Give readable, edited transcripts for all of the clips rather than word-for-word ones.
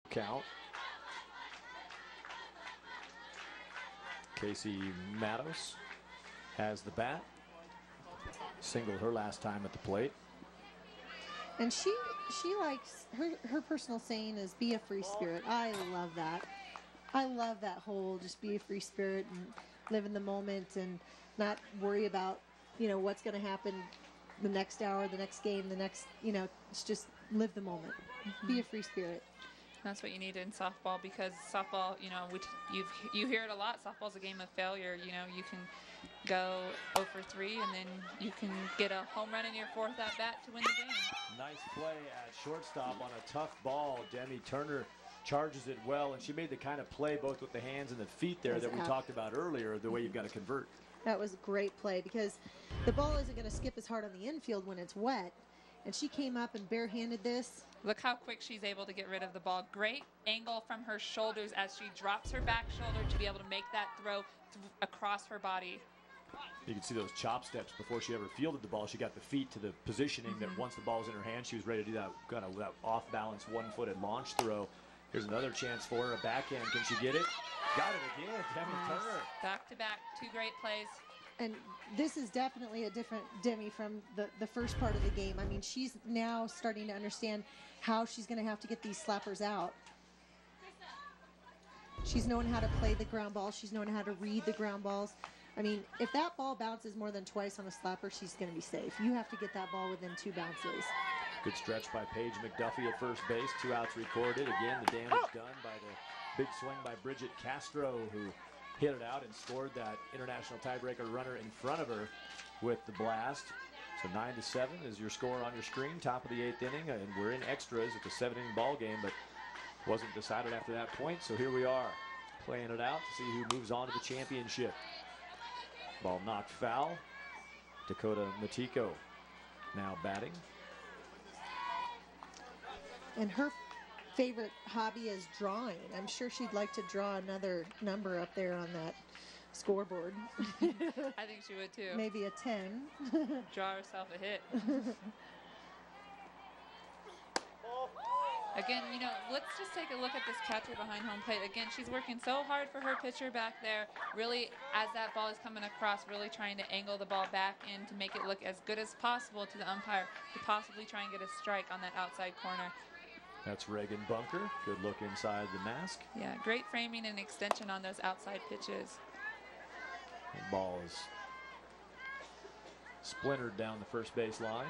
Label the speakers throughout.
Speaker 1: count. Casey Matos has the bat. Singled her last time at the plate.
Speaker 2: And she likes, her personal saying is be a free spirit. I love that. I love that whole just be a free spirit and live in the moment and not worry about, what's going to happen the next hour, the next game, the next, it's just live the moment. Be a free spirit.
Speaker 3: That's what you need in softball, because softball, you hear it a lot. Softball's a game of failure. You can go 0 for 3, and then you can get a home run in your 4th at bat to win the game.
Speaker 1: Nice play at shortstop on a tough ball. Demi Turner charges it well, and she made the kind of play both with the hands and the feet there that we talked about earlier, the way you've got to convert.
Speaker 2: That was a great play, because the ball isn't going to skip as hard on the infield when it's wet, and she came up and barehanded this.
Speaker 3: Look how quick she's able to get rid of the ball. Great angle from her shoulders as she drops her back shoulder to be able to make that throw across her body.
Speaker 1: You can see those chop steps before she ever fielded the ball. She got the feet to the positioning that once the ball was in her hand, she was ready to do that kind of that off-balance, one-footed launch throw. Here's another chance for her, a backhand. Can she get it? Got it again, Demi Turner.
Speaker 3: Back-to-back, 2 great plays.
Speaker 2: And this is definitely a different Demi from the first part of the game. I mean, she's now starting to understand how she's going to have to get these slappers out. She's known how to play the ground ball. She's known how to read the ground balls. I mean, if that ball bounces more than twice on a slapper, she's going to be safe. You have to get that ball within 2 bounces.
Speaker 1: Good stretch by Paige McDuffie at first base. 2 outs recorded. Again, the damage done by the big swing by Bridget Castro, who hit it out and scored that international tiebreaker runner in front of her with the blast. So 9-7 is your score on your screen, top of the 8th inning, and we're in extras. It's a 7-inning ball game, but wasn't decided after that point. So here we are, playing it out to see who moves on to the championship. Ball knocked foul. Dakota Matiko now batting.
Speaker 2: And her favorite hobby is drawing. I'm sure she'd like to draw another number up there on that scoreboard.
Speaker 3: I think she would too.
Speaker 2: Maybe a 10.
Speaker 3: Draw herself a hit. Again, let's just take a look at this catcher behind home plate. Again, she's working so hard for her pitcher back there, really, as that ball is coming across, really trying to angle the ball back in to make it look as good as possible to the umpire to possibly try and get a strike on that outside corner.
Speaker 1: That's Reagan Bunker. Good look inside the mask.
Speaker 3: Yeah, great framing and extension on those outside pitches.
Speaker 1: The ball is splintered down the first base line.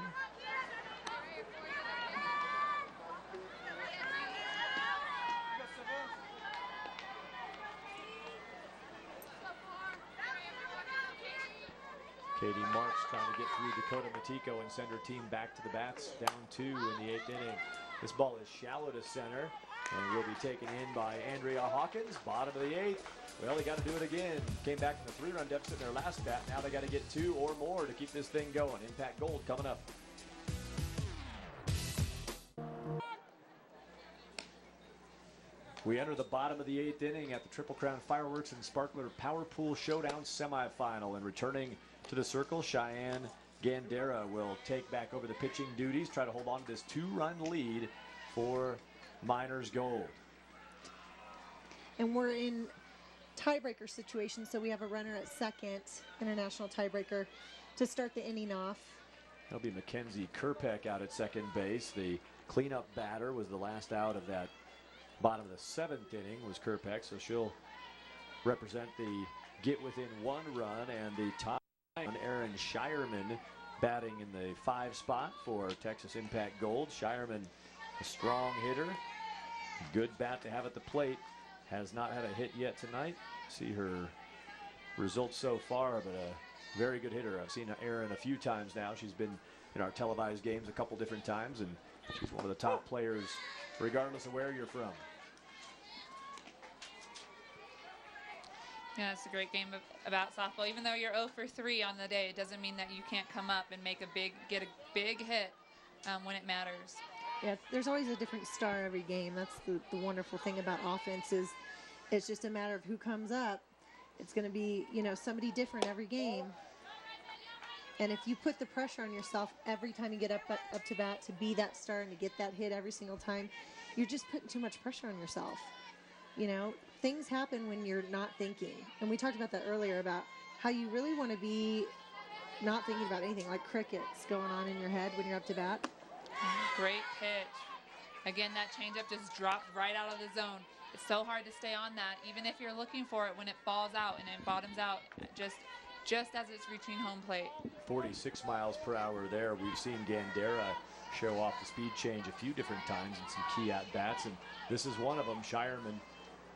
Speaker 1: Katie Marks trying to get through Dakota Matiko and send her team back to the bats, down 2 in the 8th inning. This ball is shallow to center and will be taken in by Andrea Hawkins, bottom of the 8th. Well, they got to do it again. Came back from a 3-run deficit in their last bat. Now they got to get 2 or more to keep this thing going. Impact Gold coming up. We enter the bottom of the 8th inning at the Triple Crown Fireworks and Sparkler Power Pool Showdown semifinal. And returning to the circle, Cheyenne Gandera will take back over the pitching duties, try to hold on to this 2-run lead for Miners Gold.
Speaker 2: And we're in tiebreaker situation, so we have a runner at second, international tiebreaker, to start the inning off.
Speaker 1: That'll be Mackenzie Kerpeck out at second base. The cleanup batter was the last out of that bottom of the 7th inning was Kerpeck, so she'll represent the get within 1 run, and the tie on Erin Shireman batting in the 5 spot for Texas Impact Gold. Shireman, a strong hitter, good bat to have at the plate. Has not had a hit yet tonight. See her results so far, but a very good hitter. I've seen Erin a few times now. She's been in our televised games a couple different times, and she's one of the top players regardless of where you're from.
Speaker 3: Yeah, it's a great game about softball. Even though you're 0 for 3 on the day, it doesn't mean that you can't come up and get a big hit when it matters.
Speaker 2: Yeah, there's always a different star every game. That's the wonderful thing about offense is it's just a matter of who comes up. It's going to be, somebody different every game. And if you put the pressure on yourself every time you get up to bat to be that star and to get that hit every single time, you're just putting too much pressure on yourself. You know, things happen when you're not thinking. And we talked about that earlier about how you really want to be not thinking about anything, like crickets going on in your head when you're up to bat.
Speaker 3: Great pitch. Again, that changeup just dropped right out of the zone. It's so hard to stay on that, even if you're looking for it when it falls out and it bottoms out just as it's reaching home plate.
Speaker 1: 46 miles per hour there. We've seen Gandera show off the speed change a few different times in some key at-bats, and this is one of them. Shireman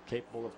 Speaker 1: capable of